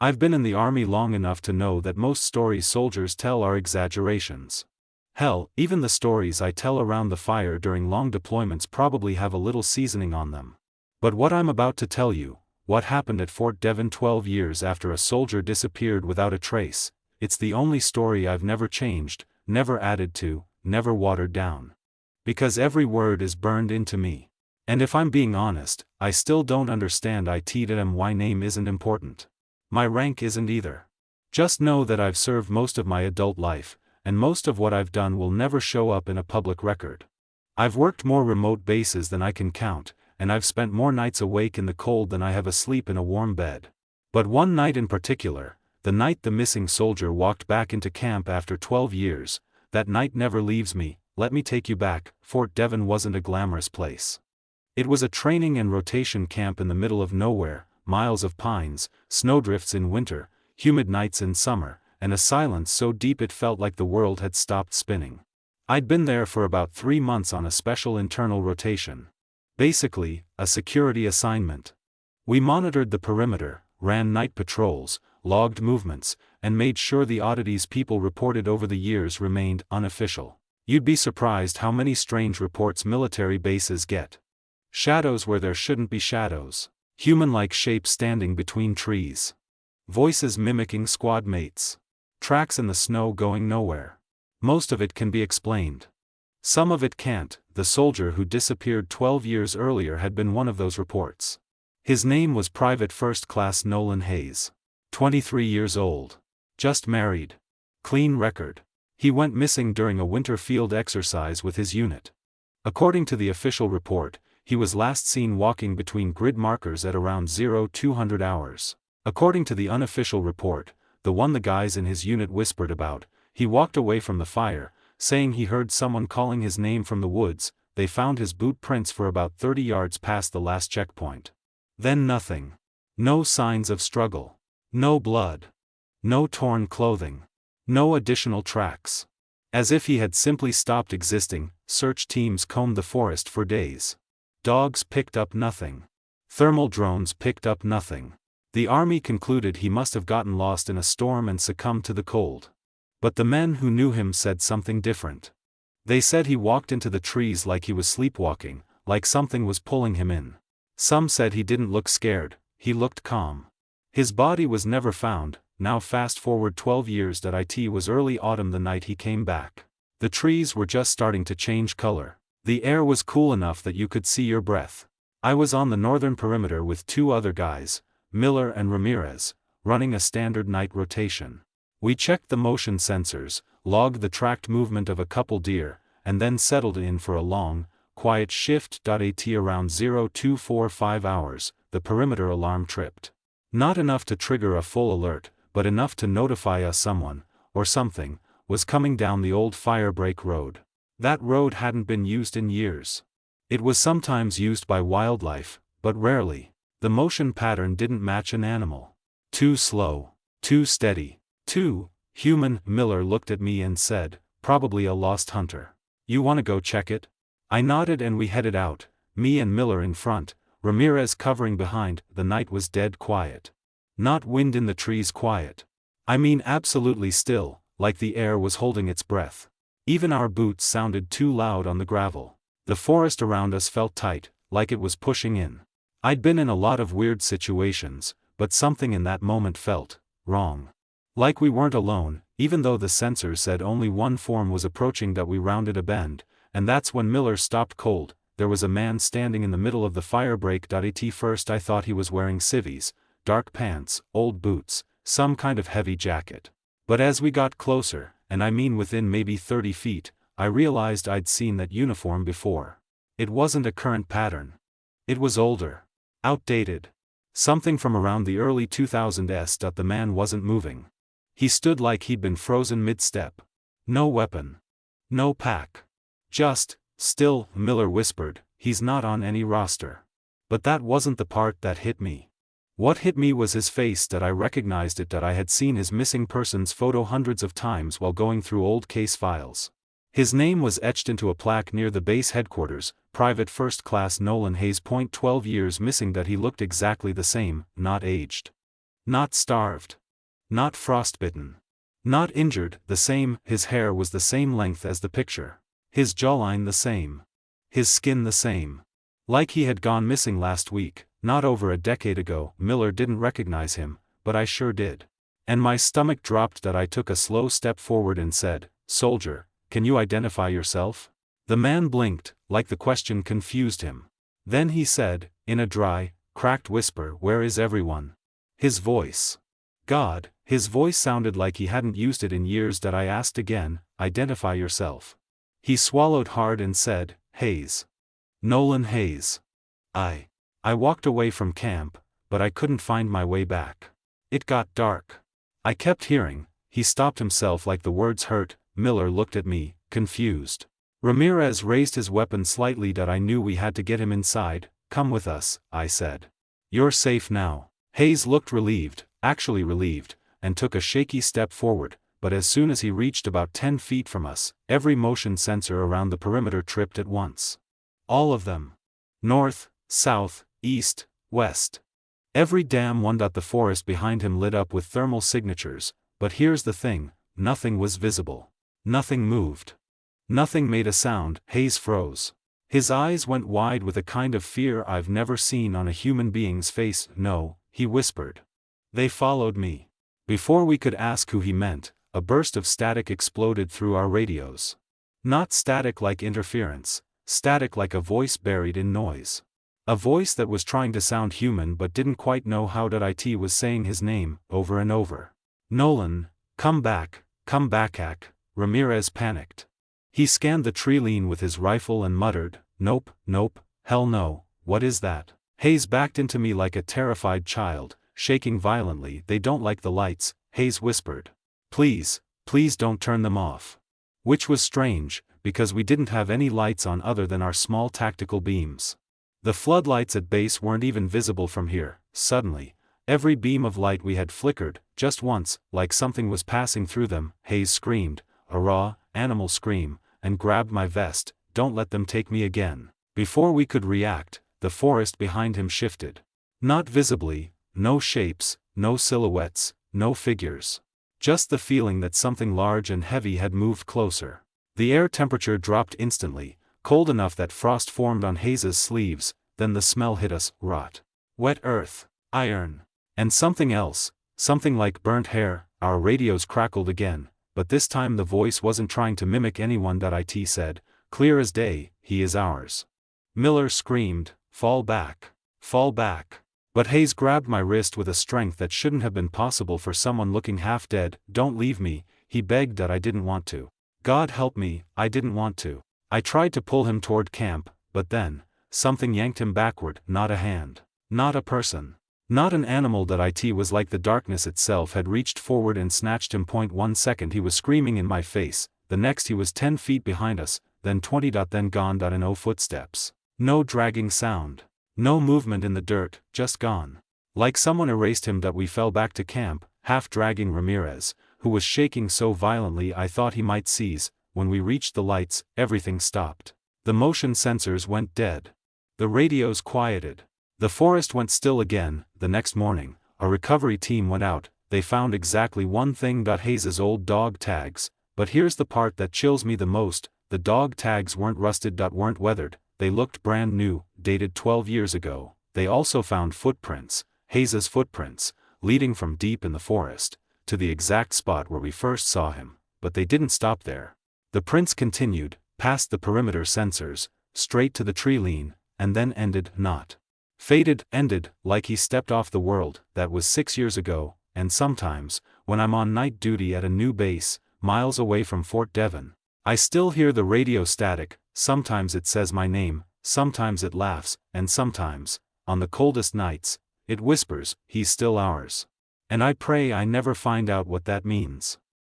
I've been in the army long enough to know that most stories soldiers tell are exaggerations. Hell, even the stories I tell around the fire during long deployments probably have a little seasoning on them. But what I'm about to tell you, what happened at Fort Devon 12 years after a soldier disappeared without a trace, it's the only story I've never changed, never added to, never watered down. Because every word is burned into me. And if I'm being honest, I still don't understand why name isn't important. My rank isn't either. Just know that I've served most of my adult life, and most of what I've done will never show up in a public record. I've worked more remote bases than I can count, and I've spent more nights awake in the cold than I have asleep in a warm bed. But one night in particular, the night the missing soldier walked back into camp after 12 years, that night never leaves me. Let me take you back. Fort Devon wasn't a glamorous place. It was a training and rotation camp in the middle of nowhere, miles of pines, snowdrifts in winter, humid nights in summer, and a silence so deep it felt like the world had stopped spinning. I'd been there for about 3 months on a special internal rotation. Basically, a security assignment. We monitored the perimeter, ran night patrols, logged movements, and made sure the oddities people reported over the years remained unofficial. You'd be surprised how many strange reports military bases get. Shadows where there shouldn't be shadows. Human-like shapes standing between trees. Voices mimicking squad mates. Tracks in the snow going nowhere. Most of it can be explained. Some of it can't. The soldier who disappeared 12 years earlier had been one of those reports. His name was Private First Class Nolan Hayes. 23 years old. Just married. Clean record. He went missing during a winter field exercise with his unit. According to the official report, he was last seen walking between grid markers at around 0200 hours. According to the unofficial report, the one the guys in his unit whispered about, he walked away from the fire, saying he heard someone calling his name from the woods. They found his boot prints for about 30 yards past the last checkpoint. Then nothing. No signs of struggle. No blood. No torn clothing. No additional tracks. As if he had simply stopped existing, search teams combed the forest for days. Dogs picked up nothing. Thermal drones picked up nothing. The army concluded he must have gotten lost in a storm and succumbed to the cold. But the men who knew him said something different. They said he walked into the trees like he was sleepwalking, like something was pulling him in. Some said he didn't look scared, he looked calm. His body was never found. Now fast forward 12 years. It was early autumn the night he came back. The trees were just starting to change color. The air was cool enough that you could see your breath. I was on the northern perimeter with 2 other guys, Miller and Ramirez, running a standard night rotation. We checked the motion sensors, logged the tracked movement of a couple deer, and then settled in for a long, quiet shift. At around 0245 hours, the perimeter alarm tripped. Not enough to trigger a full alert, but enough to notify us someone, or something, was coming down the old firebreak road. That road hadn't been used in years. It was sometimes used by wildlife, but rarely. The motion pattern didn't match an animal. Too slow. Too steady. Too human. Miller looked at me and said, "Probably a lost hunter. You wanna go check it?" I nodded and we headed out, me and Miller in front, Ramirez covering behind. The night was dead quiet. Not wind in the trees quiet. I mean absolutely still, like the air was holding its breath. Even our boots sounded too loud on the gravel. The forest around us felt tight, like it was pushing in. I'd been in a lot of weird situations, but something in that moment felt wrong. Like we weren't alone, even though the sensors said only one form was approaching. We rounded a bend, and that's when Miller stopped cold. There was a man standing in the middle of the firebreak. At first I thought he was wearing civvies, dark pants, old boots, some kind of heavy jacket. But as we got closer, and I mean within maybe 30 feet, I realized I'd seen that uniform before. It wasn't a current pattern. It was older. Outdated. Something from around the early 2000s. The man wasn't moving. He stood like he'd been frozen mid-step. No weapon. No pack. Just, still. Miller whispered, "He's not on any roster." But that wasn't the part that hit me. What hit me was his face. I recognized it. I had seen his missing persons photo hundreds of times while going through old case files. His name was etched into a plaque near the base headquarters, Private First Class Nolan Hayes. 12 years missing. He looked exactly the same, not aged. Not starved. Not frostbitten. Not injured, the same. His hair was the same length as the picture. His jawline the same. His skin the same. Like he had gone missing last week, not over a decade ago. Miller didn't recognize him, but I sure did. And my stomach dropped that I took a slow step forward and said, "Soldier, can you identify yourself?" The man blinked, like the question confused him. Then he said, in a dry, cracked whisper, "Where is everyone?" His voice. God, his voice sounded like he hadn't used it in years. That I asked again, "Identify yourself." He swallowed hard and said, "Hayes. Nolan Hayes." I walked away from camp, but I couldn't find my way back. It got dark. I kept hearing. He stopped himself like the words hurt. Miller looked at me, confused. Ramirez raised his weapon slightly. That I knew we had to get him inside. "Come with us," I said. "You're safe now." Hayes looked relieved, actually relieved, and took a shaky step forward, but as soon as he reached about 10 feet from us, every motion sensor around the perimeter tripped at once. All of them. North, south, east, west. Every damn one. The forest behind him lit up with thermal signatures, but here's the thing, nothing was visible. Nothing moved. Nothing made a sound. Hayes froze. His eyes went wide with a kind of fear I've never seen on a human being's face. "No," he whispered. "They followed me." Before we could ask who he meant, a burst of static exploded through our radios. Not static like interference, static like a voice buried in noise. A voice that was trying to sound human but didn't quite know how. It was saying his name, over and over. "Nolan, come back, Hack." Ramirez panicked. He scanned the tree line with his rifle and muttered, "Nope, nope, hell no, what is that?" Hayes backed into me like a terrified child, shaking violently. "They don't like the lights," Hayes whispered. Please don't turn them off." Which was strange, because we didn't have any lights on other than our small tactical beams. The floodlights at base weren't even visible from here. Suddenly, every beam of light we had flickered, just once, like something was passing through them. Hayes screamed, a raw, animal scream, and grabbed my vest. "Don't let them take me again." Before we could react, the forest behind him shifted. Not visibly, no shapes, no silhouettes, no figures. Just the feeling that something large and heavy had moved closer. The air temperature dropped instantly, cold enough that frost formed on Hayes's sleeves. Then the smell hit us, rot. Wet earth, iron, and something else, something like burnt hair. Our radios crackled again, but this time the voice wasn't trying to mimic anyone. It said, clear as day, "He is ours." Miller screamed, fall back. Fall back." But Hayes grabbed my wrist with a strength that shouldn't have been possible for someone looking half dead. "Don't leave me," he begged. I didn't want to. God help me, I didn't want to. I tried to pull him toward camp, but then, something yanked him backward. Not a hand. Not a person. Not an animal. It was like the darkness itself had reached forward and snatched him. 1 second he was screaming in my face, the next he was 10 feet behind us, then 20. Then gone. No footsteps. No dragging sound. No movement in the dirt, just gone. Like someone erased him. We fell back to camp, half dragging Ramirez, who was shaking so violently I thought he might seize. When we reached the lights, everything stopped. The motion sensors went dead. The radios quieted. The forest went still again. The next morning, a recovery team went out. They found exactly one thing. Hayes's old dog tags. But here's the part that chills me the most, the dog tags weren't rusted. Weren't weathered. They looked brand new, dated 12 years ago. They also found footprints, Hayes's footprints, leading from deep in the forest, to the exact spot where we first saw him, but they didn't stop there. The prints continued, past the perimeter sensors, straight to the tree line, and then ended. Not faded, ended, like he stepped off the world. That was 6 years ago, and sometimes, when I'm on night duty at a new base, miles away from Fort Devon, I still hear the radio static. Sometimes it says my name, sometimes it laughs, and sometimes, on the coldest nights, it whispers, "He's still ours." And I pray I never find out what that means.